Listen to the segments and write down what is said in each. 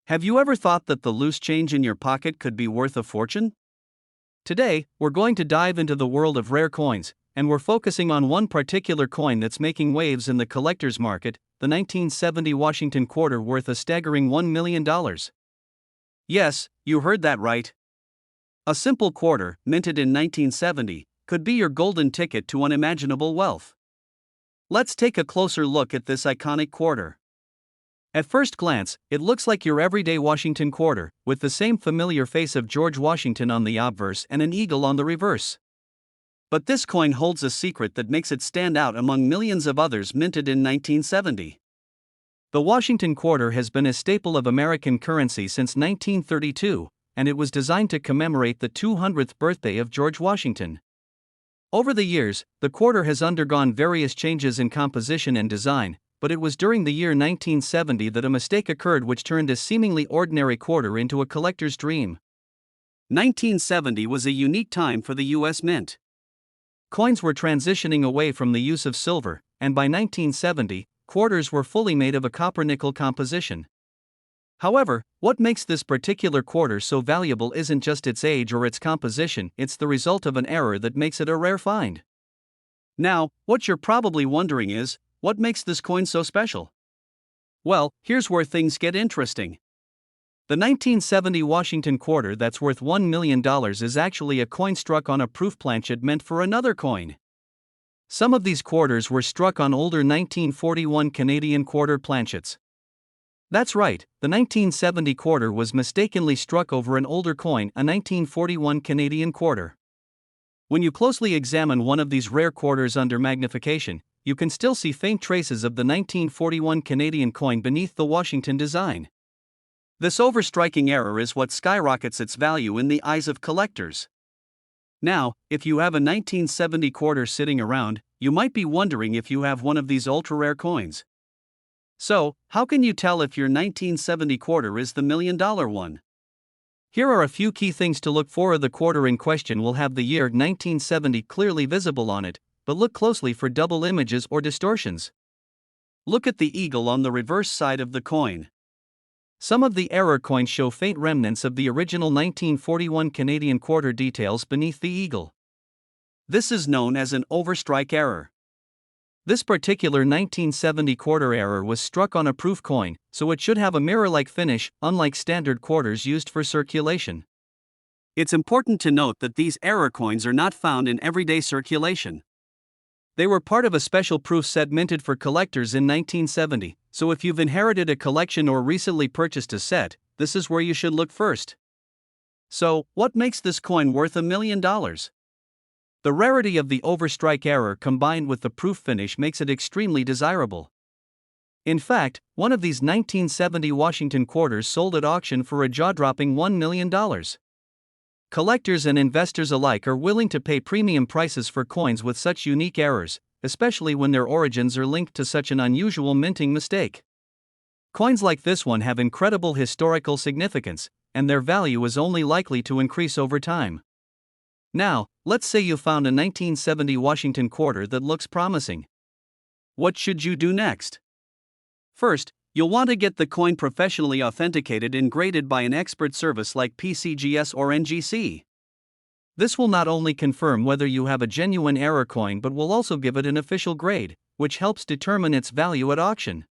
Have you ever thought that the loose change in your pocket could be worth a fortune? Today, we're going to dive into the world of rare coins, and we're focusing on one particular coin that's making waves in the collector's market, the 1970 Washington quarter worth a staggering $1 million. Yes, you heard that right. A simple quarter, minted in 1970, could be your golden ticket to unimaginable wealth. Let's take a closer look at this iconic quarter. At first glance, it looks like your everyday Washington quarter, with the same familiar face of George Washington on the obverse and an eagle on the reverse. But this coin holds a secret that makes it stand out among millions of others minted in 1970. The Washington quarter has been a staple of American currency since 1932, and it was designed to commemorate the 200th birthday of George Washington. Over the years, the quarter has undergone various changes in composition and design, but it was during the year 1970 that a mistake occurred which turned a seemingly ordinary quarter into a collector's dream. 1970 was a unique time for the U.S. Mint. Coins were transitioning away from the use of silver, and by 1970, quarters were fully made of a copper-nickel composition. However, what makes this particular quarter so valuable isn't just its age or its composition, it's the result of an error that makes it a rare find. Now, what you're probably wondering is, what makes this coin so special? Well, here's where things get interesting. The 1970 Washington quarter that's worth $1 million is actually a coin struck on a proof planchet meant for another coin. Some of these quarters were struck on older 1941 Canadian quarter planchets. That's right, the 1970 quarter was mistakenly struck over an older coin, a 1941 Canadian quarter. When you closely examine one of these rare quarters under magnification, you can still see faint traces of the 1941 Canadian coin beneath the Washington design. This overstriking error is what skyrockets its value in the eyes of collectors. Now, if you have a 1970 quarter sitting around, you might be wondering if you have one of these ultra-rare coins. So, how can you tell if your 1970 quarter is the $1 million one? Here are a few key things to look for. The quarter in question will have the year 1970 clearly visible on it, but look closely for double images or distortions. Look at the eagle on the reverse side of the coin. Some of the error coins show faint remnants of the original 1941 Canadian quarter details beneath the eagle. This is known as an overstrike error. This particular 1970 quarter error was struck on a proof coin, so it should have a mirror-like finish, unlike standard quarters used for circulation. It's important to note that these error coins are not found in everyday circulation. They were part of a special proof set minted for collectors in 1970, so if you've inherited a collection or recently purchased a set, this is where you should look first. So, what makes this coin worth $1 million? The rarity of the overstrike error combined with the proof finish makes it extremely desirable. In fact, one of these 1970 Washington quarters sold at auction for a jaw-dropping $1 million. Collectors and investors alike are willing to pay premium prices for coins with such unique errors, especially when their origins are linked to such an unusual minting mistake. Coins like this one have incredible historical significance, and their value is only likely to increase over time. Now, let's say you found a 1970 Washington quarter that looks promising. What should you do next? First, you'll want to get the coin professionally authenticated and graded by an expert service like PCGS or NGC. This will not only confirm whether you have a genuine error coin but will also give it an official grade, which helps determine its value at auction.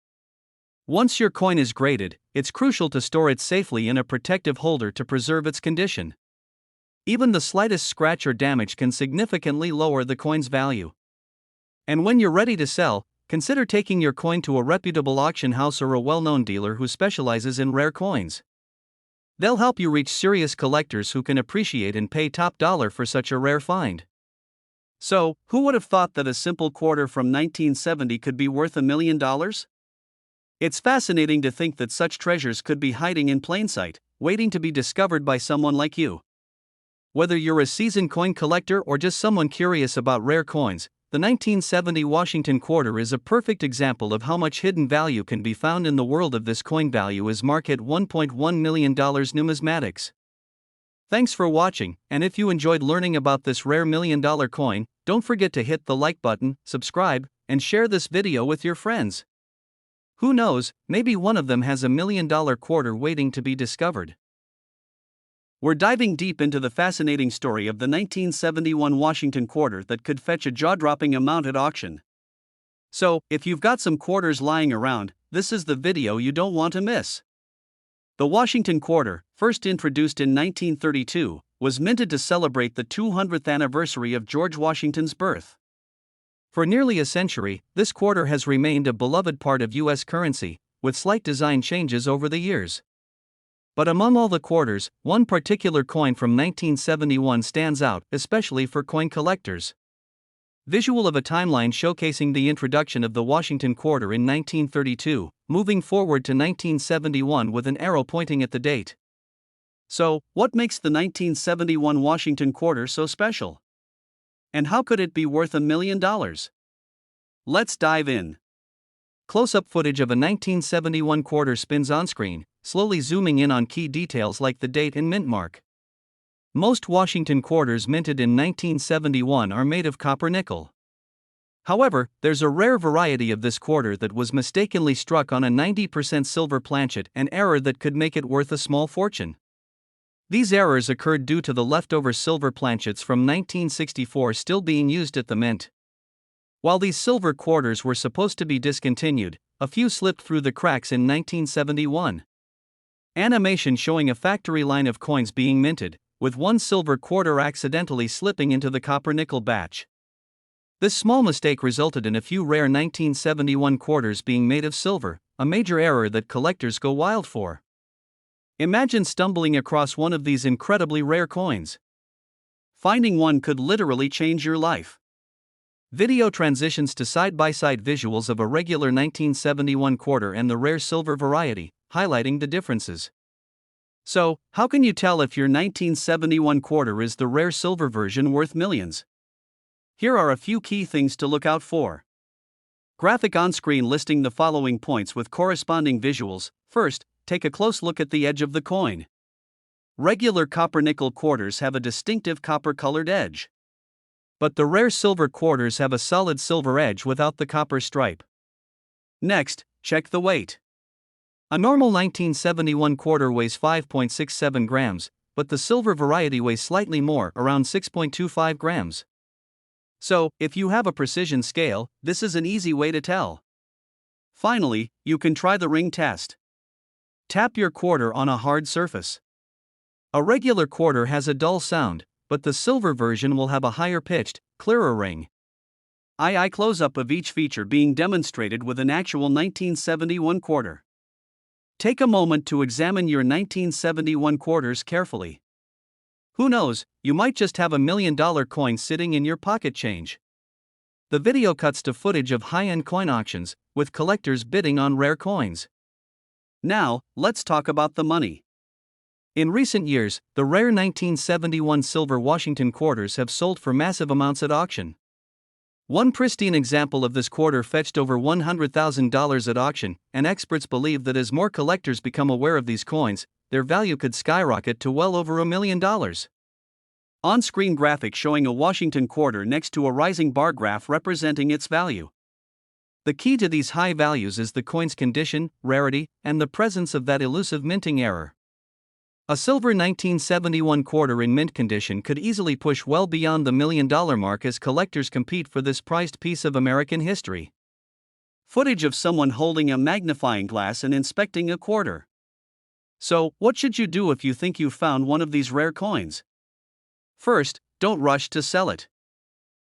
Once your coin is graded, it's crucial to store it safely in a protective holder to preserve its condition. Even the slightest scratch or damage can significantly lower the coin's value. And when you're ready to sell, consider taking your coin to a reputable auction house or a well-known dealer who specializes in rare coins. They'll help you reach serious collectors who can appreciate and pay top dollar for such a rare find. So, who would have thought that a simple quarter from 1970 could be worth $1 million? It's fascinating to think that such treasures could be hiding in plain sight, waiting to be discovered by someone like you. Whether you're a seasoned coin collector or just someone curious about rare coins, the 1970 Washington quarter is a perfect example of how much hidden value can be found in the world of this coin. Value is marked at $1.1 million numismatics. Thanks for watching, and if you enjoyed learning about this rare $1 million coin, don't forget to hit the like button, subscribe, and share this video with your friends. Who knows, maybe one of them has $1 million quarter waiting to be discovered. We're diving deep into the fascinating story of the 1971 Washington quarter that could fetch a jaw-dropping amount at auction. So, if you've got some quarters lying around, this is the video you don't want to miss. The Washington quarter, first introduced in 1932, was minted to celebrate the 200th anniversary of George Washington's birth. For nearly a century, this quarter has remained a beloved part of U.S. currency, with slight design changes over the years. But among all the quarters, one particular coin from 1971 stands out, especially for coin collectors. Visual of a timeline showcasing the introduction of the Washington quarter in 1932, moving forward to 1971 with an arrow pointing at the date. So, what makes the 1971 Washington quarter so special? And how could it be worth $1 million? Let's dive in. Close-up footage of a 1971 quarter spins on screen, slowly zooming in on key details like the date and mint mark. Most Washington quarters minted in 1971 are made of copper nickel. However, there's a rare variety of this quarter that was mistakenly struck on a 90% silver planchet, an error that could make it worth a small fortune. These errors occurred due to the leftover silver planchets from 1964 still being used at the mint. While these silver quarters were supposed to be discontinued, a few slipped through the cracks in 1971. Animation showing a factory line of coins being minted, with one silver quarter accidentally slipping into the copper-nickel batch. This small mistake resulted in a few rare 1971 quarters being made of silver, a major error that collectors go wild for. Imagine stumbling across one of these incredibly rare coins. Finding one could literally change your life. Video transitions to side-by-side visuals of a regular 1971 quarter and the rare silver variety, highlighting the differences. So, how can you tell if your 1971 quarter is the rare silver version worth millions? Here are a few key things to look out for. Graphic on screen listing the following points with corresponding visuals. First, take a close look at the edge of the coin. Regular copper-nickel quarters have a distinctive copper-colored edge. But the rare silver quarters have a solid silver edge without the copper stripe. Next, check the weight. A normal 1971 quarter weighs 5.67 grams, but the silver variety weighs slightly more, around 6.25 grams. So, if you have a precision scale, this is an easy way to tell. Finally, you can try the ring test. Tap your quarter on a hard surface. A regular quarter has a dull sound, but the silver version will have a higher-pitched, clearer ring. Eye close-up of each feature being demonstrated with an actual 1971 quarter. Take a moment to examine your 1971 quarters carefully. Who knows, you might just have $1 million coin sitting in your pocket change. The video cuts to footage of high-end coin auctions, with collectors bidding on rare coins. Now, let's talk about the money. In recent years, the rare 1971 silver Washington quarters have sold for massive amounts at auction. One pristine example of this quarter fetched over $100,000 at auction, and experts believe that as more collectors become aware of these coins, their value could skyrocket to well over $1 million. On-screen graphic showing a Washington quarter next to a rising bar graph representing its value. The key to these high values is the coin's condition, rarity, and the presence of that elusive minting error. A silver 1971 quarter in mint condition could easily push well beyond the $1 million mark as collectors compete for this prized piece of American history. Footage of someone holding a magnifying glass and inspecting a quarter. So, what should you do if you think you've found one of these rare coins? First, don't rush to sell it.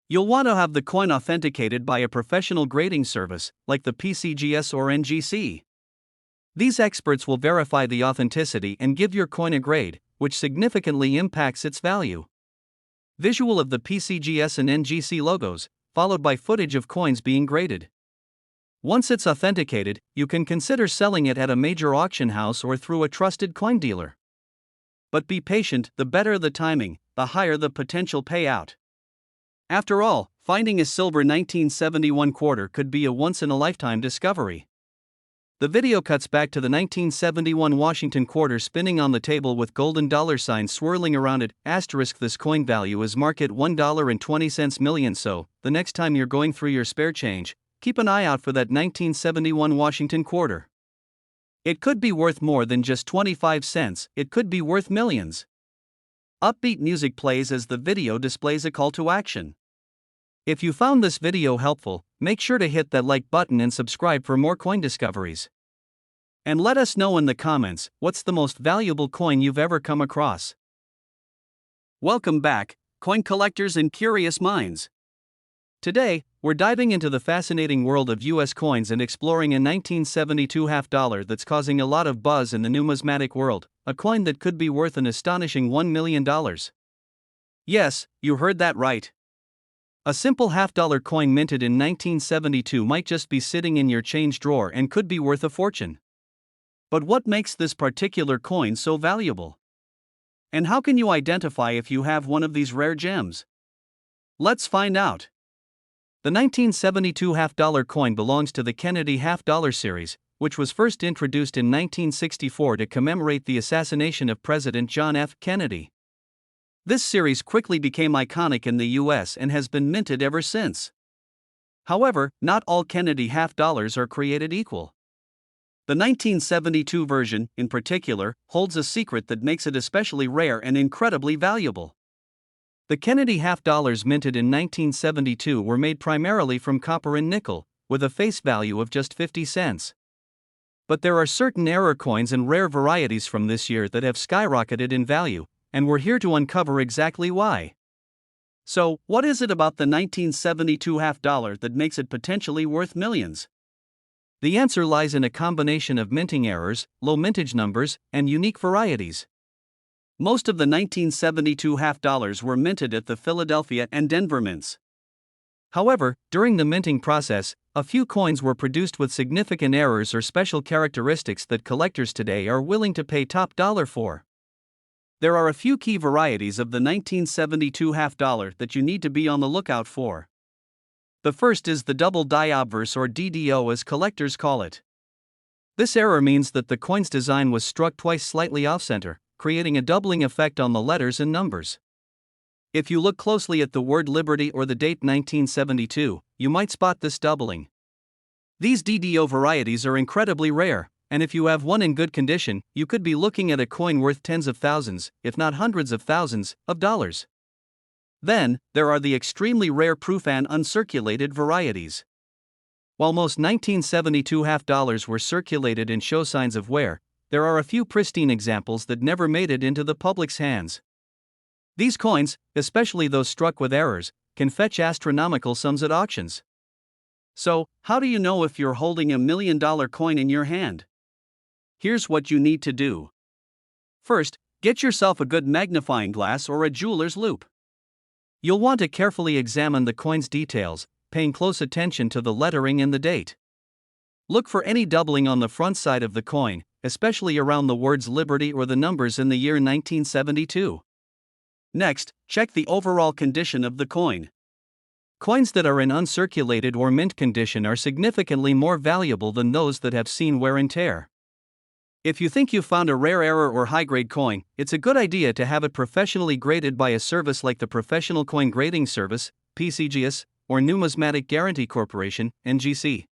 You'll want to have the coin authenticated by a professional grading service, like the PCGS or NGC. These experts will verify the authenticity and give your coin a grade, which significantly impacts its value. Visual of the PCGS and NGC logos, followed by footage of coins being graded. Once it's authenticated, you can consider selling it at a major auction house or through a trusted coin dealer. But be patient, the better the timing, the higher the potential payout. After all, finding a silver 1971 quarter could be a once-in-a-lifetime discovery. The video cuts back to the 1971 Washington quarter spinning on the table with golden dollar signs swirling around it. Asterisk, this coin value is marked at $1.20 million, so, the next time you're going through your spare change, keep an eye out for that 1971 Washington quarter. It could be worth more than just 25 cents, it could be worth millions. Upbeat music plays as the video displays a call to action. If you found this video helpful, make sure to hit that like button and subscribe for more coin discoveries. And let us know in the comments, what's the most valuable coin you've ever come across? Welcome back, coin collectors and curious minds. Today, we're diving into the fascinating world of US coins and exploring a 1972 half dollar that's causing a lot of buzz in the numismatic world, a coin that could be worth an astonishing $1 million. Yes, you heard that right. A simple half-dollar coin minted in 1972 might just be sitting in your change drawer and could be worth a fortune. But what makes this particular coin so valuable? And how can you identify if you have one of these rare gems? Let's find out. The 1972 half-dollar coin belongs to the Kennedy half-dollar series, which was first introduced in 1964 to commemorate the assassination of President John F. Kennedy. This series quickly became iconic in the US and has been minted ever since. However, not all Kennedy half-dollars are created equal. The 1972 version, in particular, holds a secret that makes it especially rare and incredibly valuable. The Kennedy half-dollars minted in 1972 were made primarily from copper and nickel, with a face value of just 50 cents. But there are certain error coins and rare varieties from this year that have skyrocketed in value, and we're here to uncover exactly why. So, what is it about the 1972 half-dollar that makes it potentially worth millions? The answer lies in a combination of minting errors, low mintage numbers, and unique varieties. Most of the 1972 half-dollars were minted at the Philadelphia and Denver mints. However, during the minting process, a few coins were produced with significant errors or special characteristics that collectors today are willing to pay top dollar for. There are a few key varieties of the 1972 half-dollar that you need to be on the lookout for. The first is the double die obverse, or DDO as collectors call it. This error means that the coin's design was struck twice slightly off-center, creating a doubling effect on the letters and numbers. If you look closely at the word Liberty or the date 1972, you might spot this doubling. These DDO varieties are incredibly rare, and if you have one in good condition, you could be looking at a coin worth tens of thousands, if not hundreds of thousands, of dollars. Then, there are the extremely rare proof and uncirculated varieties. While most 1972 half-dollars were circulated and show signs of wear, there are a few pristine examples that never made it into the public's hands. These coins, especially those struck with errors, can fetch astronomical sums at auctions. So, how do you know if you're holding a $1 million coin in your hand? Here's what you need to do. First, get yourself a good magnifying glass or a jeweler's loupe. You'll want to carefully examine the coin's details, paying close attention to the lettering and the date. Look for any doubling on the front side of the coin, especially around the words Liberty or the numbers in the year 1972. Next, check the overall condition of the coin. Coins that are in uncirculated or mint condition are significantly more valuable than those that have seen wear and tear. If you think you've found a rare error or high-grade coin, it's a good idea to have it professionally graded by a service like the Professional Coin Grading Service, PCGS, or Numismatic Guarantee Corporation, NGC.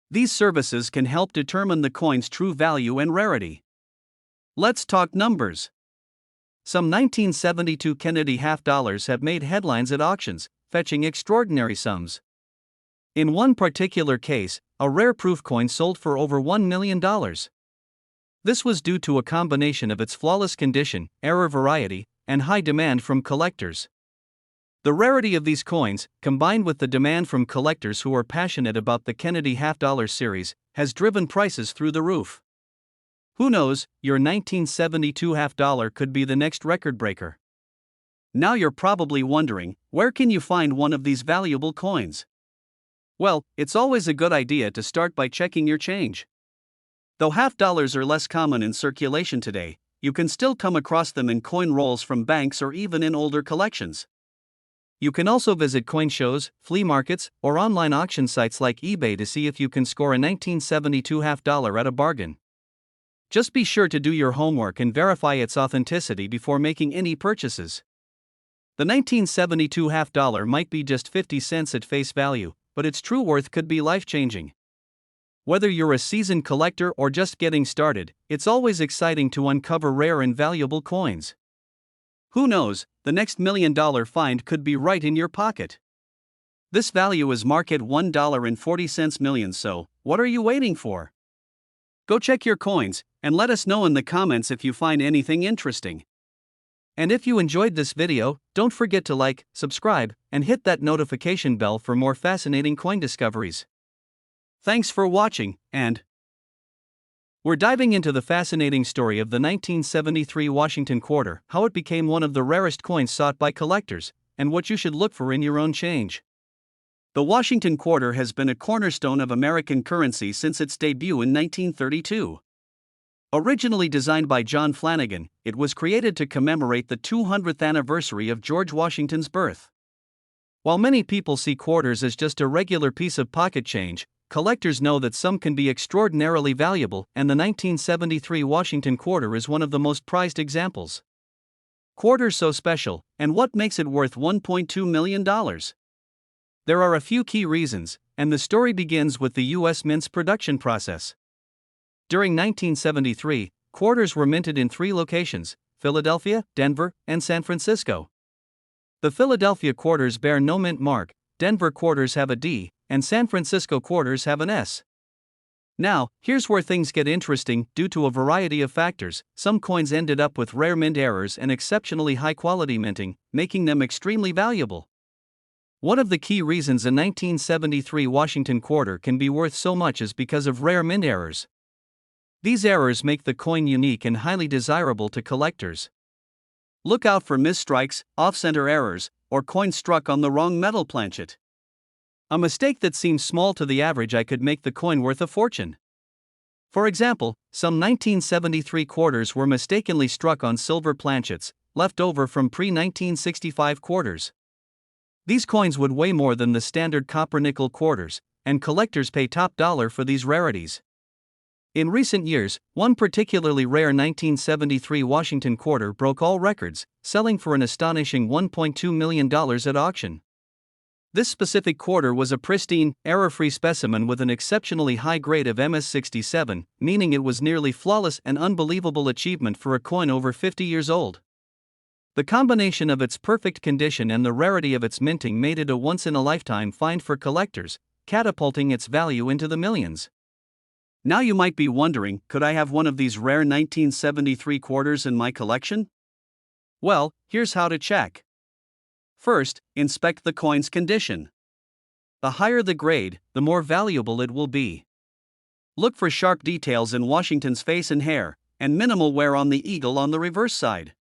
These services can help determine the coin's true value and rarity. Let's talk numbers. Some 1972 Kennedy half-dollars have made headlines at auctions, fetching extraordinary sums. In one particular case, a rare proof coin sold for over $1 million. This was due to a combination of its flawless condition, error variety, and high demand from collectors. The rarity of these coins, combined with the demand from collectors who are passionate about the Kennedy half-dollar series, has driven prices through the roof. Who knows, your 1972 half-dollar could be the next record breaker. Now you're probably wondering, where can you find one of these valuable coins? Well, it's always a good idea to start by checking your change. Though half-dollars are less common in circulation today, you can still come across them in coin rolls from banks or even in older collections. You can also visit coin shows, flea markets, or online auction sites like eBay to see if you can score a 1972 half-dollar at a bargain. Just be sure to do your homework and verify its authenticity before making any purchases. The 1972 half-dollar might be just 50 cents at face value, but its true worth could be life-changing. Whether you're a seasoned collector or just getting started, it's always exciting to uncover rare and valuable coins. Who knows, the next $1 million find could be right in your pocket. This value is marked at $1.40 million, so what are you waiting for? Go check your coins, and let us know in the comments if you find anything interesting. And if you enjoyed this video, don't forget to like, subscribe, and hit that notification bell for more fascinating coin discoveries. Thanks for watching, and we're diving into the fascinating story of the 1973 Washington quarter, how it became one of the rarest coins sought by collectors, and what you should look for in your own change. The Washington quarter has been a cornerstone of American currency since its debut in 1932. Originally designed by John Flanagan, it was created to commemorate the 200th anniversary of George Washington's birth. While many people see quarters as just a regular piece of pocket change, collectors know that some can be extraordinarily valuable, and the 1973 Washington quarter is one of the most prized examples. Quarters so special, and what makes it worth $1.2 million? There are a few key reasons, and the story begins with the U.S. Mint's production process. During 1973, quarters were minted in 3 locations: Philadelphia, Denver, and San Francisco. The Philadelphia quarters bear no mint mark, Denver quarters have a D, and San Francisco quarters have an S. Now, here's where things get interesting. Due to a variety of factors, some coins ended up with rare mint errors and exceptionally high-quality minting, making them extremely valuable. One of the key reasons a 1973 Washington quarter can be worth so much is because of rare mint errors. These errors make the coin unique and highly desirable to collectors. Look out for misstrikes, off-center errors, or coins struck on the wrong metal planchet. A mistake that seems small to the average eye could make the coin worth a fortune. For example, some 1973 quarters were mistakenly struck on silver planchets, left over from pre-1965 quarters. These coins would weigh more than the standard copper-nickel quarters, and collectors pay top dollar for these rarities. In recent years, one particularly rare 1973 Washington quarter broke all records, selling for an astonishing $1.2 million at auction. This specific quarter was a pristine, error-free specimen with an exceptionally high grade of MS67, meaning it was nearly flawless, an unbelievable achievement for a coin over 50 years old. The combination of its perfect condition and the rarity of its minting made it a once-in-a-lifetime find for collectors, catapulting its value into the millions. Now you might be wondering, could I have one of these rare 1973 quarters in my collection? Well, here's how to check. First, inspect the coin's condition. The higher the grade, the more valuable it will be. Look for sharp details in Washington's face and hair, and minimal wear on the eagle on the reverse side.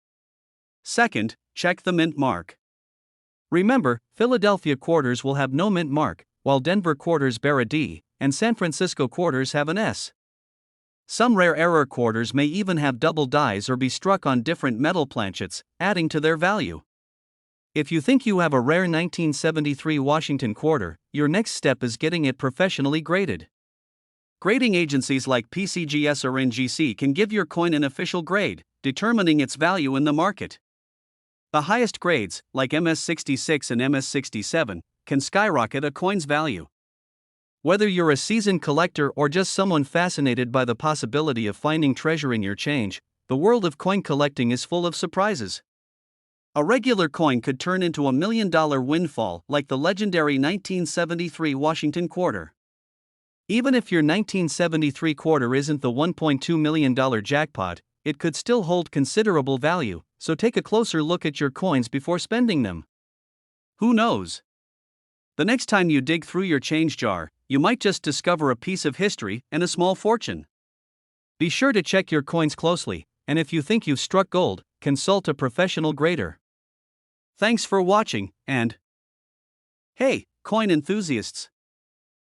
Second, check the mint mark. Remember, Philadelphia quarters will have no mint mark, while Denver quarters bear a D, and San Francisco quarters have an S. Some rare error quarters may even have double dies or be struck on different metal planchets, adding to their value. If you think you have a rare 1973 Washington quarter, your next step is getting it professionally graded. Grading agencies like PCGS or NGC can give your coin an official grade, determining its value in the market. The highest grades, like MS66 and MS67, can skyrocket a coin's value. Whether you're a seasoned collector or just someone fascinated by the possibility of finding treasure in your change, the world of coin collecting is full of surprises. A regular coin could turn into $1 million windfall, like the legendary 1973 Washington quarter. Even if your 1973 quarter isn't the $1.2 million jackpot, it could still hold considerable value, so take a closer look at your coins before spending them. Who knows? The next time you dig through your change jar, you might just discover a piece of history and a small fortune. Be sure to check your coins closely, and if you think you've struck gold, consult a professional grader. Thanks for watching, and hey, coin enthusiasts!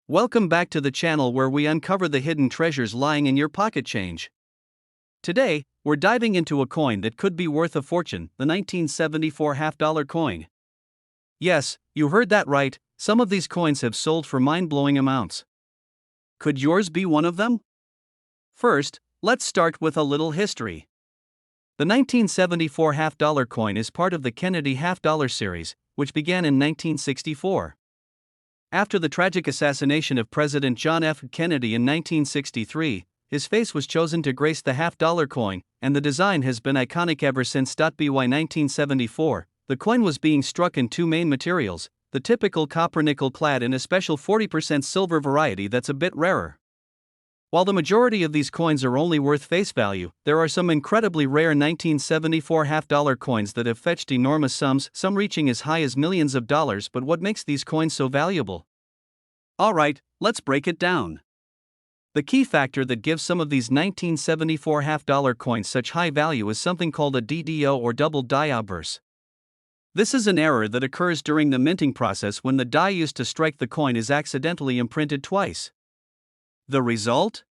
Welcome back to the channel where we uncover the hidden treasures lying in your pocket change. Today, we're diving into a coin that could be worth a fortune, the 1974 half-dollar coin. Yes, you heard that right, some of these coins have sold for mind-blowing amounts. Could yours be one of them? First, let's start with a little history. The 1974 half-dollar coin is part of the Kennedy half-dollar series, which began in 1964. After the tragic assassination of President John F. Kennedy in 1963, his face was chosen to grace the half-dollar coin, and the design has been iconic ever since. By 1974, the coin was being struck in two main materials, the typical copper nickel clad in a special 40% silver variety that's a bit rarer. While the majority of these coins are only worth face value, there are some incredibly rare 1974 half-dollar coins that have fetched enormous sums, some reaching as high as millions of dollars. But what makes these coins so valuable? Alright, let's break it down. The key factor that gives some of these 1974 half-dollar coins such high value is something called a DDO or double die obverse. This is an error that occurs during the minting process when the die used to strike the coin is accidentally imprinted twice. The result?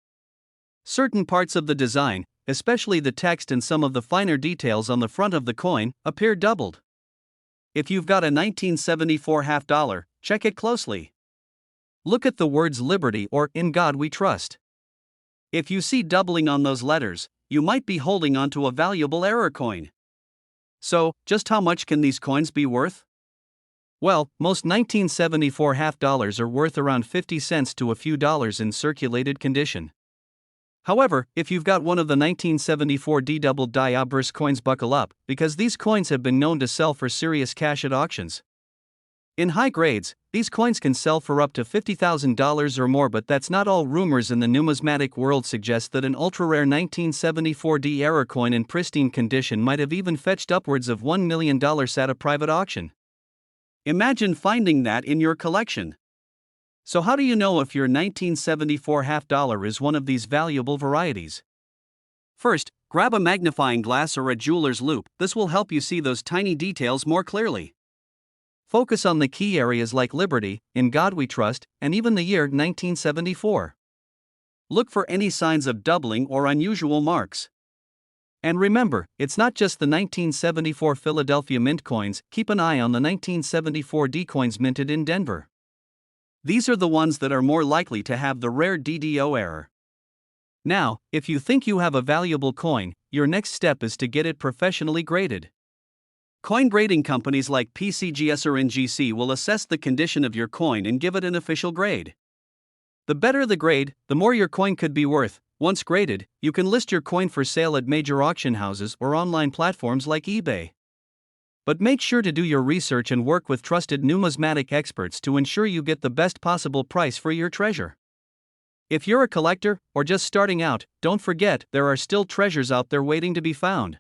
Certain parts of the design, especially the text and some of the finer details on the front of the coin, appear doubled. If you've got a 1974 half-dollar, check it closely. Look at the words Liberty or In God We Trust. If you see doubling on those letters, you might be holding onto a valuable error coin. So, just how much can these coins be worth? Well, most 1974 half-dollars are worth around 50 cents to a few dollars in circulated condition. However, if you've got one of the 1974 D double die obverse coins, buckle up, because these coins have been known to sell for serious cash at auctions. In high grades, these coins can sell for up to $50,000 or more, but that's not all. Rumors in the numismatic world suggest that an ultra-rare 1974 D error coin in pristine condition might have even fetched upwards of $1 million at a private auction. Imagine finding that in your collection. So how do you know if your 1974 half-dollar is one of these valuable varieties? First, grab a magnifying glass or a jeweler's loupe. This will help you see those tiny details more clearly. Focus on the key areas like Liberty, In God We Trust, and even the year 1974. Look for any signs of doubling or unusual marks. And remember, it's not just the 1974 Philadelphia Mint coins. Keep an eye on the 1974 D coins minted in Denver. These are the ones that are more likely to have the rare DDO error. Now, if you think you have a valuable coin, your next step is to get it professionally graded. Coin grading companies like PCGS or NGC will assess the condition of your coin and give it an official grade. The better the grade, the more your coin could be worth. Once graded, you can list your coin for sale at major auction houses or online platforms like eBay. But make sure to do your research and work with trusted numismatic experts to ensure you get the best possible price for your treasure. If you're a collector or just starting out, don't forget there are still treasures out there waiting to be found.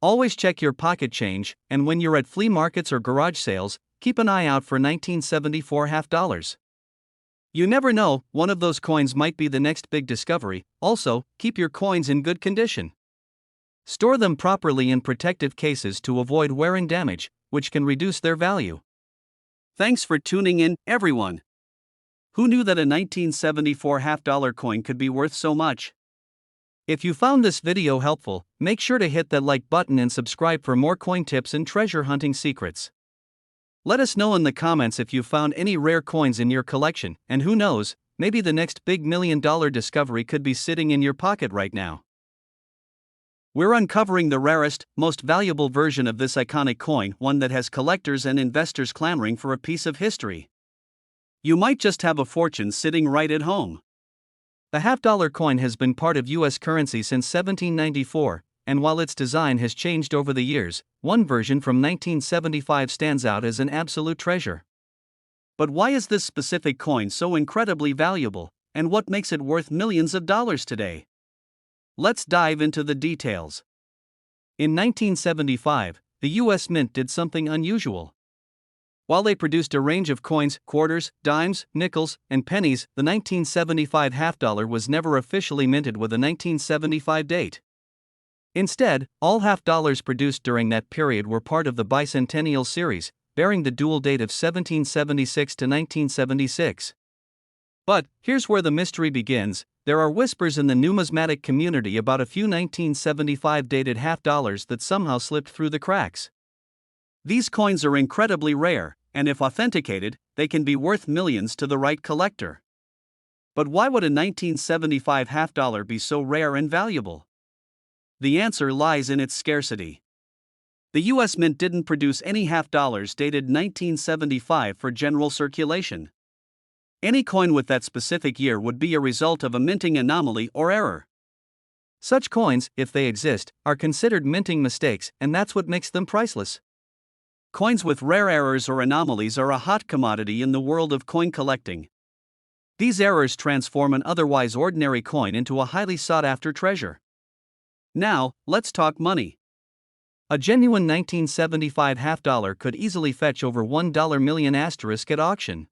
Always check your pocket change, and when you're at flea markets or garage sales, keep an eye out for 1974 half-dollars. You never know, one of those coins might be the next big discovery. Also, keep your coins in good condition. Store them properly in protective cases to avoid wear and damage, which can reduce their value. Thanks for tuning in, everyone. Who knew that a 1974 half-dollar coin could be worth so much? If you found this video helpful, make sure to hit that like button and subscribe for more coin tips and treasure hunting secrets. Let us know in the comments if you found any rare coins in your collection, and who knows, maybe the next big $1 million discovery could be sitting in your pocket right now. We're uncovering the rarest, most valuable version of this iconic coin, one that has collectors and investors clamoring for a piece of history. You might just have a fortune sitting right at home. The half-dollar coin has been part of U.S. currency since 1794, and while its design has changed over the years, one version from 1975 stands out as an absolute treasure. But why is this specific coin so incredibly valuable, and what makes it worth millions of dollars today? Let's dive into the details. In 1975, the U.S. Mint did something unusual. While they produced a range of coins, quarters, dimes, nickels, and pennies, the 1975 half-dollar was never officially minted with a 1975 date. Instead, all half-dollars produced during that period were part of the bicentennial series, bearing the dual date of 1776 to 1976. But, here's where the mystery begins. There are whispers in the numismatic community about a few 1975 dated half-dollars that somehow slipped through the cracks. These coins are incredibly rare, and if authenticated, they can be worth millions to the right collector. But why would a 1975 half-dollar be so rare and valuable? The answer lies in its scarcity. The U.S. Mint didn't produce any half-dollars dated 1975 for general circulation. Any coin with that specific year would be a result of a minting anomaly or error. Such coins, if they exist, are considered minting mistakes, and that's what makes them priceless. Coins with rare errors or anomalies are a hot commodity in the world of coin collecting. These errors transform an otherwise ordinary coin into a highly sought-after treasure. Now, let's talk money. A genuine 1975 half dollar could easily fetch over $1 million at auction.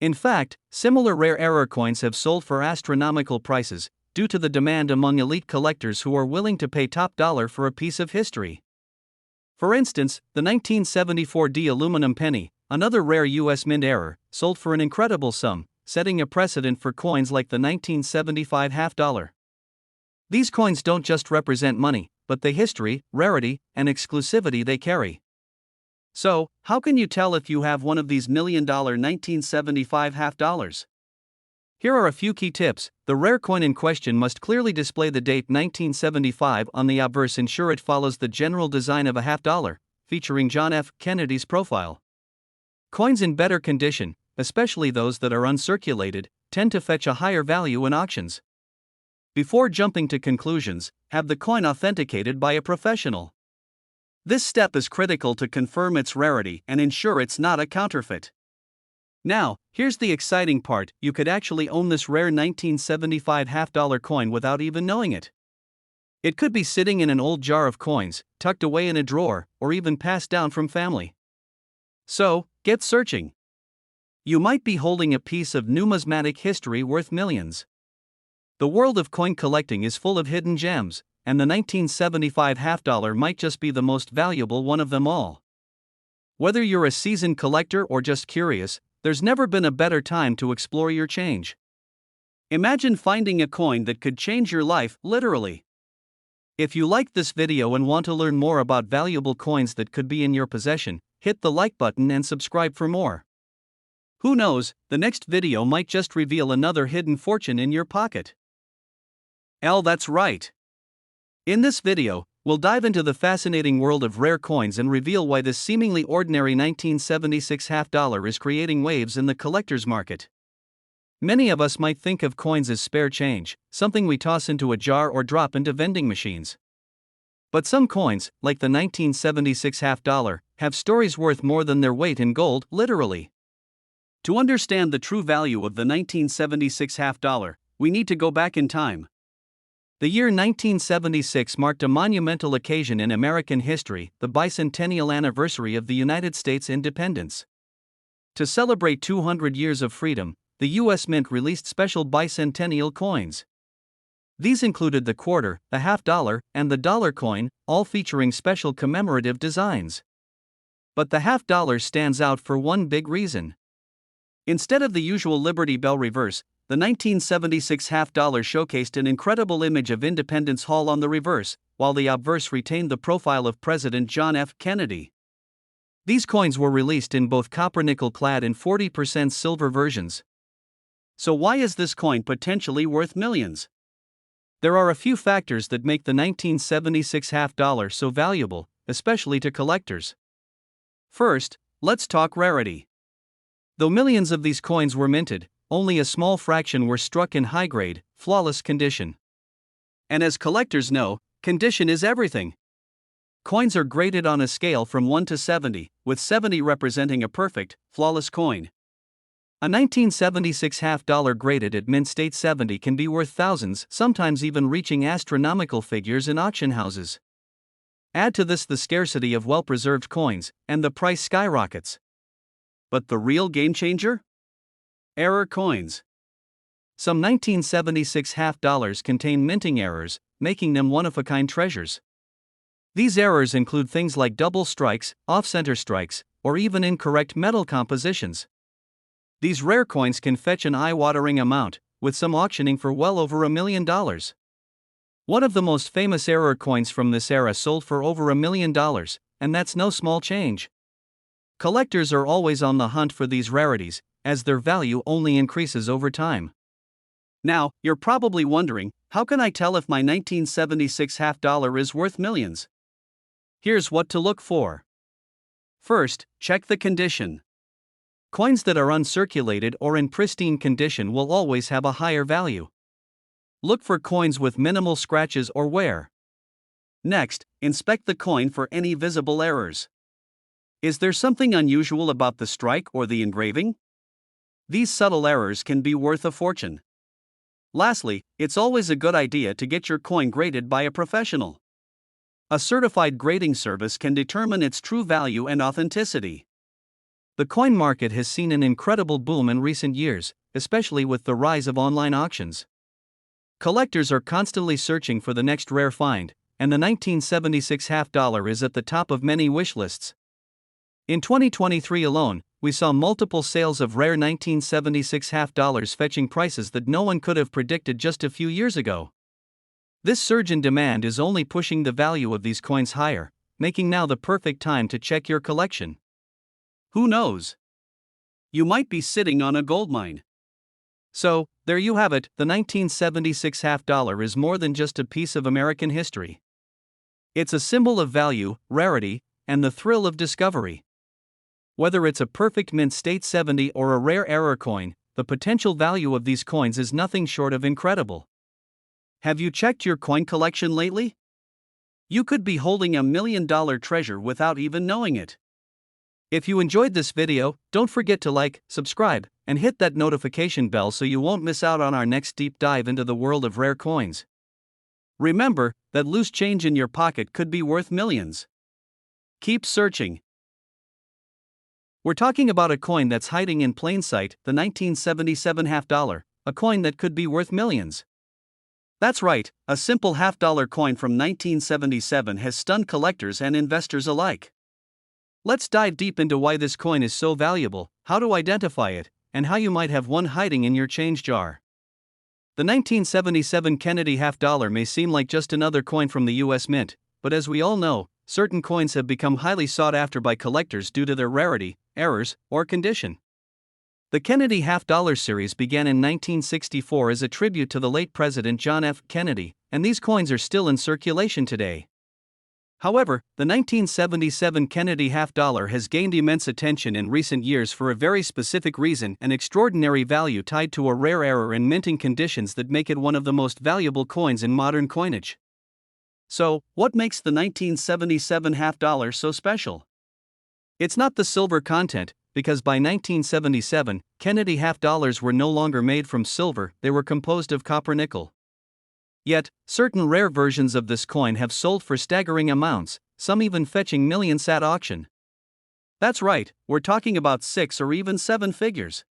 In fact, similar rare error coins have sold for astronomical prices, due to the demand among elite collectors who are willing to pay top dollar for a piece of history. For instance, the 1974 D aluminum penny, another rare US mint error, sold for an incredible sum, setting a precedent for coins like the 1975 half dollar. These coins don't just represent money, but the history, rarity, and exclusivity they carry. So, how can you tell if you have one of these $1 million 1975 half dollars? Here are a few key tips. The rare coin in question must clearly display the date 1975 on the obverse. Ensure it follows the general design of a half dollar, featuring John F. Kennedy's profile. Coins in better condition, especially those that are uncirculated, tend to fetch a higher value in auctions. Before jumping to conclusions, have the coin authenticated by a professional. This step is critical to confirm its rarity and ensure it's not a counterfeit. Now, here's the exciting part: you could actually own this rare 1975 half dollar coin without even knowing it. It could be sitting in an old jar of coins, tucked away in a drawer, or even passed down from family. So, get searching. You might be holding a piece of numismatic history worth millions. The world of coin collecting is full of hidden gems, and the 1975 half dollar might just be the most valuable one of them all. Whether you're a seasoned collector or just curious, there's never been a better time to explore your change. Imagine finding a coin that could change your life, literally. If you liked this video and want to learn more about valuable coins that could be in your possession, hit the like button and subscribe for more. Who knows, the next video might just reveal another hidden fortune in your pocket. That's right. In this video, we'll dive into the fascinating world of rare coins and reveal why this seemingly ordinary 1976 half dollar is creating waves in the collector's market. Many of us might think of coins as spare change, something we toss into a jar or drop into vending machines. But some coins, like the 1976 half dollar, have stories worth more than their weight in gold, literally. To understand the true value of the 1976 half dollar, we need to go back in time. The year 1976 marked a monumental occasion in American history, the bicentennial anniversary of the United States independence. To celebrate 200 years of freedom, the U.S. Mint released special bicentennial coins. These included the quarter, the half dollar, and the dollar coin, all featuring special commemorative designs. But the half dollar stands out for one big reason. Instead of the usual Liberty Bell reverse, the 1976 half dollar showcased an incredible image of Independence Hall on the reverse, while the obverse retained the profile of President John F. Kennedy. These coins were released in both copper nickel clad and 40% silver versions. So why is this coin potentially worth millions? There are a few factors that make the 1976 half dollar so valuable, especially to collectors. First, let's talk rarity. Though millions of these coins were minted, only a small fraction were struck in high-grade, flawless condition. And as collectors know, condition is everything. Coins are graded on a scale from 1 to 70, with 70 representing a perfect, flawless coin. A 1976 half dollar graded at mint state 70 can be worth thousands, sometimes even reaching astronomical figures in auction houses. Add to this the scarcity of well-preserved coins, and the price skyrockets. But the real game changer? Error coins. Some 1976 half dollars contain minting errors, making them one-of-a-kind treasures. These errors include things like double strikes, off-center strikes, or even incorrect metal compositions. These rare coins can fetch an eye-watering amount, with some auctioning for well over $1 million. One of the most famous error coins from this era sold for over $1 million, and that's no small change. Collectors are always on the hunt for these rarities, as their value only increases over time. Now, you're probably wondering, how can I tell if my 1976 half dollar is worth millions? Here's what to look for. First, check the condition. Coins that are uncirculated or in pristine condition will always have a higher value. Look for coins with minimal scratches or wear. Next, inspect the coin for any visible errors. Is there something unusual about the strike or the engraving? These subtle errors can be worth a fortune. Lastly, it's always a good idea to get your coin graded by a professional. A certified grading service can determine its true value and authenticity. The coin market has seen an incredible boom in recent years, especially with the rise of online auctions. Collectors are constantly searching for the next rare find, and the 1976 half dollar is at the top of many wish lists. In 2023 alone, we saw multiple sales of rare 1976 half dollars fetching prices that no one could have predicted just a few years ago. This surge in demand is only pushing the value of these coins higher, making now the perfect time to check your collection. Who knows? You might be sitting on a goldmine. So, there you have it, the 1976 half dollar is more than just a piece of American history. It's a symbol of value, rarity, and the thrill of discovery. Whether it's a perfect mint state 70 or a rare error coin, the potential value of these coins is nothing short of incredible. Have you checked your coin collection lately? You could be holding a $1 million treasure without even knowing it. If you enjoyed this video, don't forget to like, subscribe, and hit that notification bell so you won't miss out on our next deep dive into the world of rare coins. Remember that loose change in your pocket could be worth millions. Keep searching. We're talking about a coin that's hiding in plain sight, the 1977 half dollar, a coin that could be worth millions. That's right, a simple half-dollar coin from 1977 has stunned collectors and investors alike. Let's dive deep into why this coin is so valuable, how to identify it, and how you might have one hiding in your change jar. The 1977 Kennedy half dollar may seem like just another coin from the US Mint, but as we all know, certain coins have become highly sought after by collectors due to their rarity, errors, or condition. The Kennedy half dollar series began in 1964 as a tribute to the late President John F. Kennedy, and these coins are still in circulation today. However, the 1977 Kennedy half dollar has gained immense attention in recent years for a very specific reason: an extraordinary value tied to a rare error in minting conditions that make it one of the most valuable coins in modern coinage. So, what makes the 1977 half dollar so special? It's not the silver content, because by 1977, Kennedy half dollars were no longer made from silver, they were composed of copper nickel. Yet, certain rare versions of this coin have sold for staggering amounts, some even fetching millions at auction. That's right, we're talking about 6 or even 7 figures.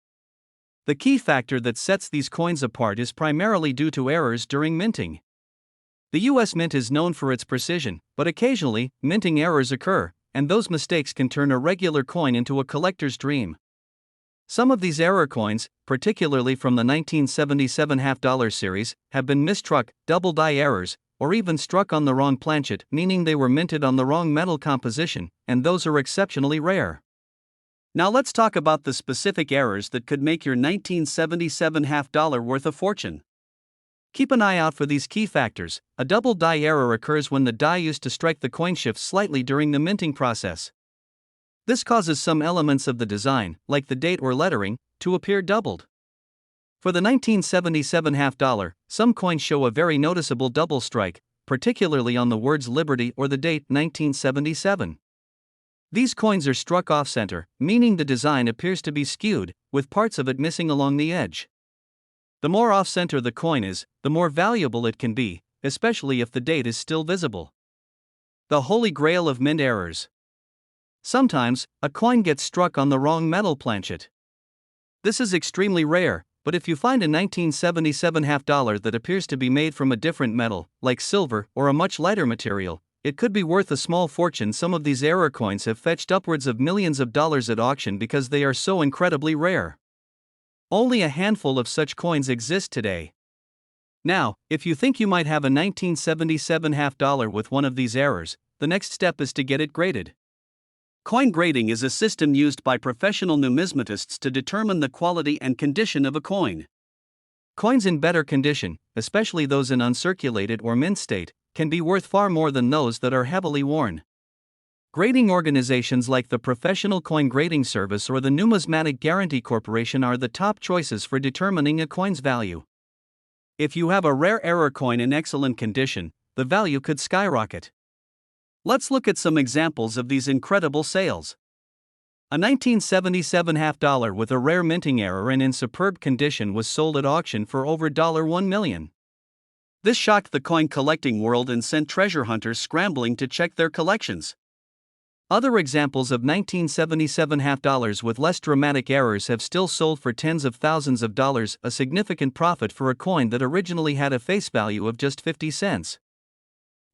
The key factor that sets these coins apart is primarily due to errors during minting. The US Mint is known for its precision, but occasionally, minting errors occur, and those mistakes can turn a regular coin into a collector's dream. Some of these error coins, particularly from the 1977 half dollar series, have been misstruck, double die errors, or even struck on the wrong planchet, meaning they were minted on the wrong metal composition, and those are exceptionally rare. Now let's talk about the specific errors that could make your 1977 half dollar worth a fortune. Keep an eye out for these key factors. A double die error occurs when the die used to strike the coin shifts slightly during the minting process. This causes some elements of the design, like the date or lettering, to appear doubled. For the 1977 half dollar, some coins show a very noticeable double strike, particularly on the words Liberty or the date 1977. These coins are struck off-center, meaning the design appears to be skewed, with parts of it missing along the edge. The more off-center the coin is, the more valuable it can be, especially if the date is still visible. The holy grail of mint errors. Sometimes, a coin gets struck on the wrong metal planchet. This is extremely rare, but if you find a 1977 half dollar that appears to be made from a different metal, like silver or a much lighter material, it could be worth a small fortune. Some of these error coins have fetched upwards of millions of dollars at auction because they are so incredibly rare. Only a handful of such coins exist today. Now, if you think you might have a 1977 half dollar with one of these errors, the next step is to get it graded. Coin grading is a system used by professional numismatists to determine the quality and condition of a coin. Coins in better condition, especially those in uncirculated or mint state, can be worth far more than those that are heavily worn. Grading organizations like the Professional Coin Grading Service or the Numismatic Guarantee Corporation are the top choices for determining a coin's value. If you have a rare error coin in excellent condition, the value could skyrocket. Let's look at some examples of these incredible sales. A 1977 half-dollar with a rare minting error and in superb condition was sold at auction for over $1 million. This shocked the coin collecting world and sent treasure hunters scrambling to check their collections. Other examples of 1977 half-dollars with less dramatic errors have still sold for tens of thousands of dollars, a significant profit for a coin that originally had a face value of just 50 cents.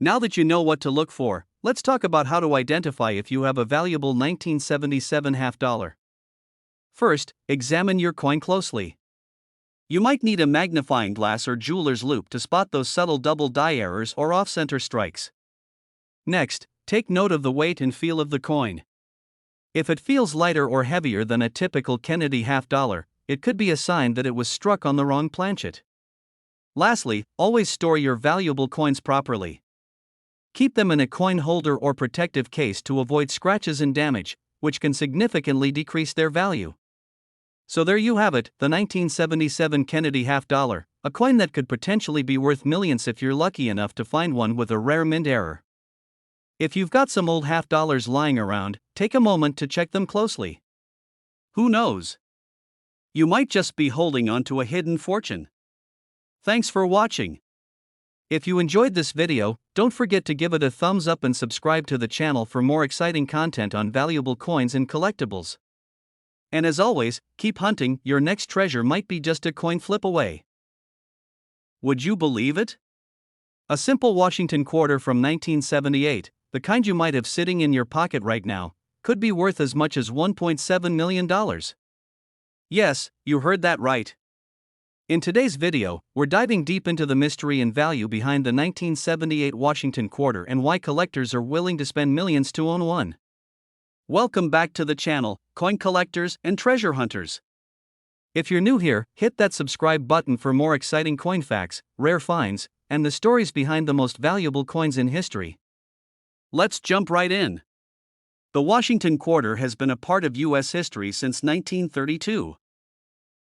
Now that you know what to look for, let's talk about how to identify if you have a valuable 1977 half-dollar. First, examine your coin closely. You might need a magnifying glass or jeweler's loupe to spot those subtle double die errors or off-center strikes. Next, take note of the weight and feel of the coin. If it feels lighter or heavier than a typical Kennedy half-dollar, it could be a sign that it was struck on the wrong planchet. Lastly, always store your valuable coins properly. Keep them in a coin holder or protective case to avoid scratches and damage, which can significantly decrease their value. So there you have it, the 1977 Kennedy half-dollar, a coin that could potentially be worth millions if you're lucky enough to find one with a rare mint error. If you've got some old half-dollars lying around, take a moment to check them closely. Who knows? You might just be holding on to a hidden fortune. Thanks for watching. If you enjoyed this video, don't forget to give it a thumbs up and subscribe to the channel for more exciting content on valuable coins and collectibles. And as always, keep hunting, your next treasure might be just a coin flip away. Would you believe it? A simple Washington quarter from 1978, the kind you might have sitting in your pocket right now, could be worth as much as $1.7 million. Yes, you heard that right. In today's video, we're diving deep into the mystery and value behind the 1978 Washington quarter and why collectors are willing to spend millions to own one. Welcome back to the channel, coin collectors and treasure hunters. If you're new here, hit that subscribe button for more exciting coin facts, rare finds, and the stories behind the most valuable coins in history. Let's jump right in. The Washington quarter has been a part of U.S. history since 1932.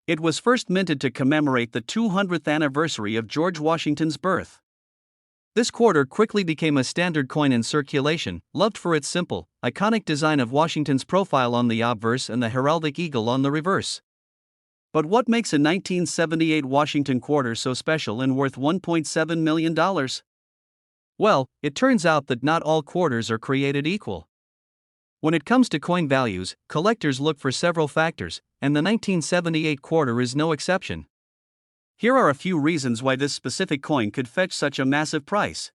It was first minted to commemorate the 200th anniversary of George Washington's birth. This quarter quickly became a standard coin in circulation, loved for its simple, iconic design of Washington's profile on the obverse and the heraldic eagle on the reverse. But what makes a 1978 Washington quarter so special and worth $1.7 million? Well, it turns out that not all quarters are created equal. When it comes to coin values, collectors look for several factors, and the 1978 quarter is no exception. Here are a few reasons why this specific coin could fetch such a massive price.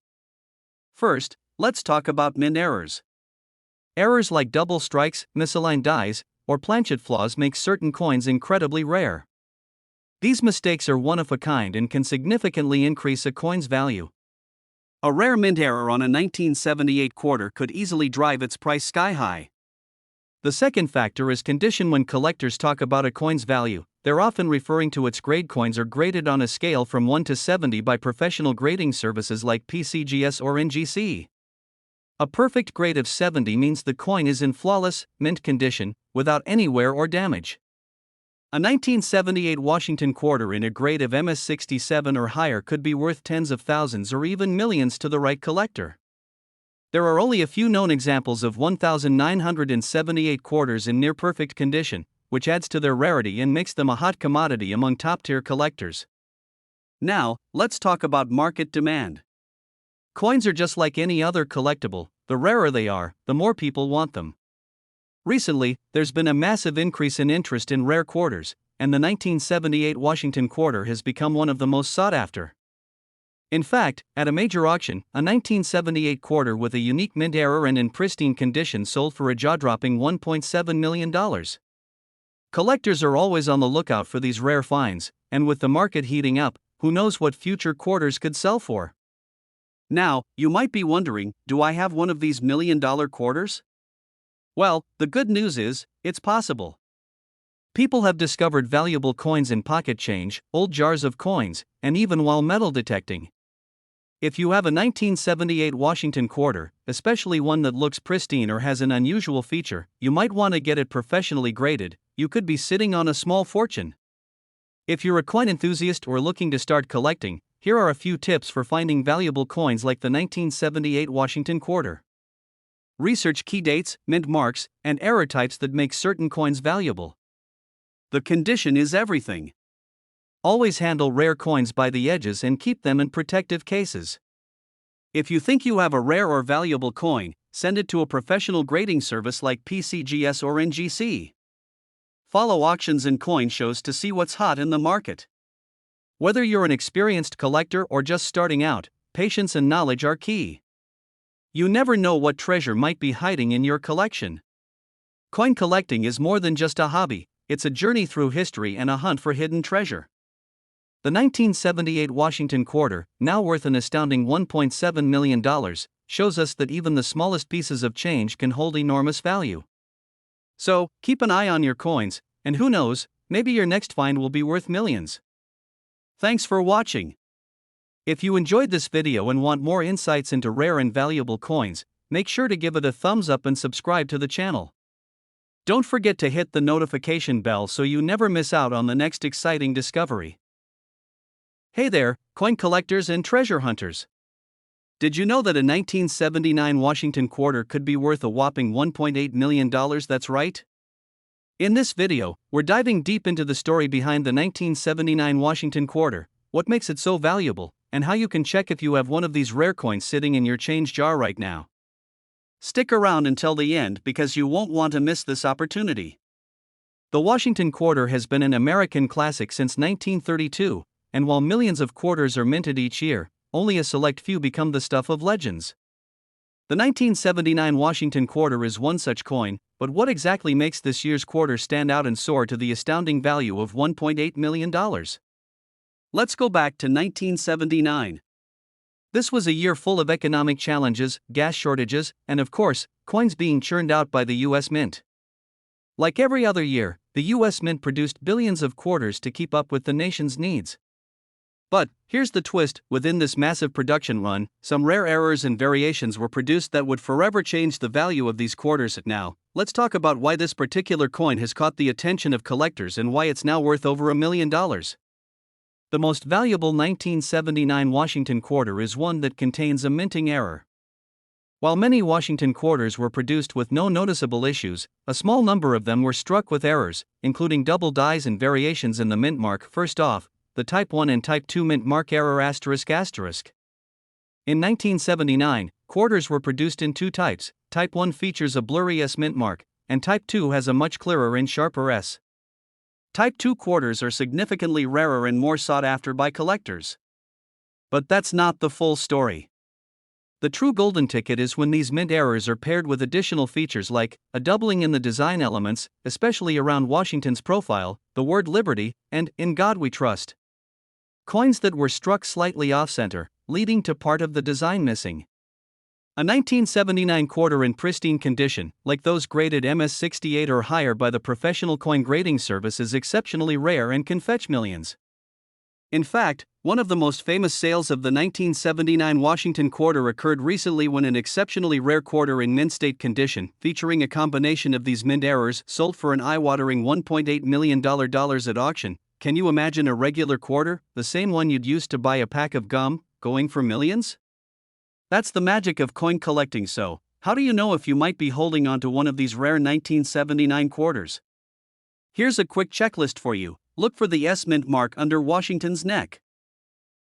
First, let's talk about mint errors. Errors like double strikes, misaligned dies, or planchet flaws make certain coins incredibly rare. These mistakes are one of a kind and can significantly increase a coin's value. A rare mint error on a 1978 quarter could easily drive its price sky high. The second factor is condition. When collectors talk about a coin's value, they're often referring to its grade. Coins are graded on a scale from 1 to 70 by professional grading services like PCGS or NGC. A perfect grade of 70 means the coin is in flawless, mint condition, without any wear or damage. A 1978 Washington quarter in a grade of MS67 or higher could be worth tens of thousands or even millions to the right collector. There are only a few known examples of 1978 quarters in near-perfect condition, which adds to their rarity and makes them a hot commodity among top-tier collectors. Now, let's talk about market demand. Coins are just like any other collectible. The rarer they are, the more people want them. Recently, there's been a massive increase in interest in rare quarters, and the 1978 Washington quarter has become one of the most sought after. In fact, at a major auction, a 1978 quarter with a unique mint error and in pristine condition sold for a jaw-dropping $1.7 million. Collectors are always on the lookout for these rare finds, and with the market heating up, who knows what future quarters could sell for? Now, you might be wondering, do I have one of these million-dollar quarters? Well, the good news is, it's possible. People have discovered valuable coins in pocket change, old jars of coins, and even while metal detecting. If you have a 1978 Washington quarter, especially one that looks pristine or has an unusual feature, you might want to get it professionally graded. You could be sitting on a small fortune. If you're a coin enthusiast or looking to start collecting, here are a few tips for finding valuable coins like the 1978 Washington quarter. Research key dates, mint marks, and error types that make certain coins valuable. The condition is everything. Always handle rare coins by the edges and keep them in protective cases. If you think you have a rare or valuable coin, send it to a professional grading service like PCGS or NGC. Follow auctions and coin shows to see what's hot in the market. Whether you're an experienced collector or just starting out, patience and knowledge are key. You never know what treasure might be hiding in your collection. Coin collecting is more than just a hobby, it's a journey through history and a hunt for hidden treasure. The 1978 Washington quarter, now worth an astounding $1.7 million, shows us that even the smallest pieces of change can hold enormous value. So, keep an eye on your coins, and who knows, maybe your next find will be worth millions. Thanks for watching. If you enjoyed this video and want more insights into rare and valuable coins, make sure to give it a thumbs up and subscribe to the channel. Don't forget to hit the notification bell so you never miss out on the next exciting discovery. Hey there, coin collectors and treasure hunters. Did you know that a 1979 Washington quarter could be worth a whopping $1.8 million? That's right. In this video, we're diving deep into the story behind the 1979 Washington quarter, what makes it so valuable, and how you can check if you have one of these rare coins sitting in your change jar right now. Stick around until the end because you won't want to miss this opportunity. The Washington quarter has been an American classic since 1932, and while millions of quarters are minted each year, only a select few become the stuff of legends. The 1979 Washington quarter is one such coin, but what exactly makes this year's quarter stand out and soar to the astounding value of $1.8 million? Let's go back to 1979. This was a year full of economic challenges, gas shortages, and of course, coins being churned out by the U.S. Mint. Like every other year, the U.S. Mint produced billions of quarters to keep up with the nation's needs. But, here's the twist, within this massive production run, some rare errors and variations were produced that would forever change the value of these quarters. Now, let's talk about why this particular coin has caught the attention of collectors and why it's now worth over $1 million. The most valuable 1979 Washington quarter is one that contains a minting error. While many Washington quarters were produced with no noticeable issues, a small number of them were struck with errors, including double dies and variations in the mint mark. First off, the Type 1 and Type 2 mint mark error ****. In 1979, quarters were produced in two types. Type 1 features a blurry S mint mark, and Type 2 has a much clearer and sharper S. Type 2 quarters are significantly rarer and more sought after by collectors. But that's not the full story. The true golden ticket is when these mint errors are paired with additional features like a doubling in the design elements, especially around Washington's profile, the word liberty, and in God we trust. Coins that were struck slightly off-center, leading to part of the design missing. A 1979 quarter in pristine condition, like those graded MS68 or higher by the professional coin grading service, is exceptionally rare and can fetch millions. In fact, one of the most famous sales of the 1979 Washington quarter occurred recently when an exceptionally rare quarter in mint state condition, featuring a combination of these mint errors, sold for an eye-watering $1.8 million at auction. Can you imagine a regular quarter, the same one you'd use to buy a pack of gum, going for millions? That's the magic of coin collecting. So, how do you know if you might be holding on to one of these rare 1979 quarters? Here's a quick checklist for you. Look for the S mint mark under Washington's neck.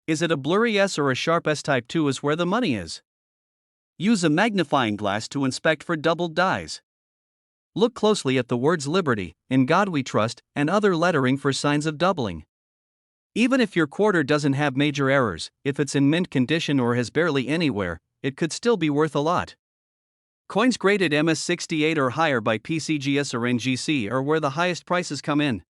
Is it a blurry S or a sharp S? Type 2 is where the money is. Use a magnifying glass to inspect for doubled dies. Look closely at the words Liberty, In God We Trust, and other lettering for signs of doubling. Even if your quarter doesn't have major errors, if it's in mint condition or has barely anywhere, it could still be worth a lot. Coins graded MS68 or higher by PCGS or NGC are where the highest prices come in.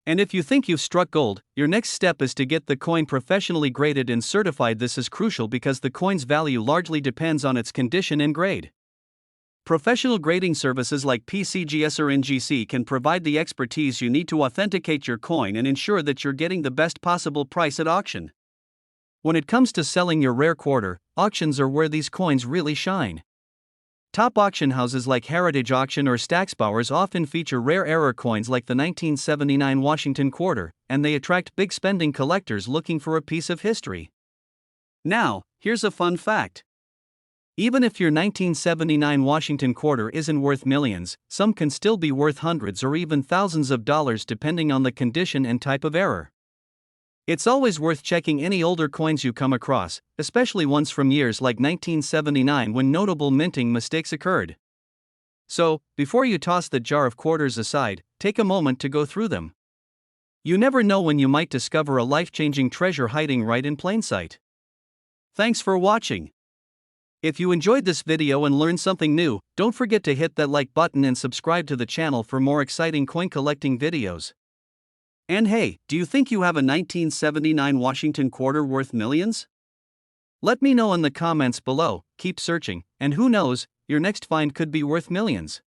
And if you think you've struck gold, your next step is to get the coin professionally graded and certified. This is crucial because the coin's value largely depends on its condition and grade. Professional grading services like PCGS or NGC can provide the expertise you need to authenticate your coin and ensure that you're getting the best possible price at auction. When it comes to selling your rare quarter, auctions are where these coins really shine. Top auction houses like Heritage Auction or Stacksbowers often feature rare error coins like the 1979 Washington quarter, and they attract big spending collectors looking for a piece of history. Now, here's a fun fact. Even if your 1979 Washington quarter isn't worth millions, some can still be worth hundreds or even thousands of dollars depending on the condition and type of error. It's always worth checking any older coins you come across, especially ones from years like 1979 when notable minting mistakes occurred. So, before you toss the jar of quarters aside, take a moment to go through them. You never know when you might discover a life-changing treasure hiding right in plain sight. Thanks for watching. If you enjoyed this video and learned something new, don't forget to hit that like button and subscribe to the channel for more exciting coin collecting videos. And hey, do you think you have a 1979 Washington quarter worth millions? Let me know in the comments below. Keep searching, and who knows, your next find could be worth millions.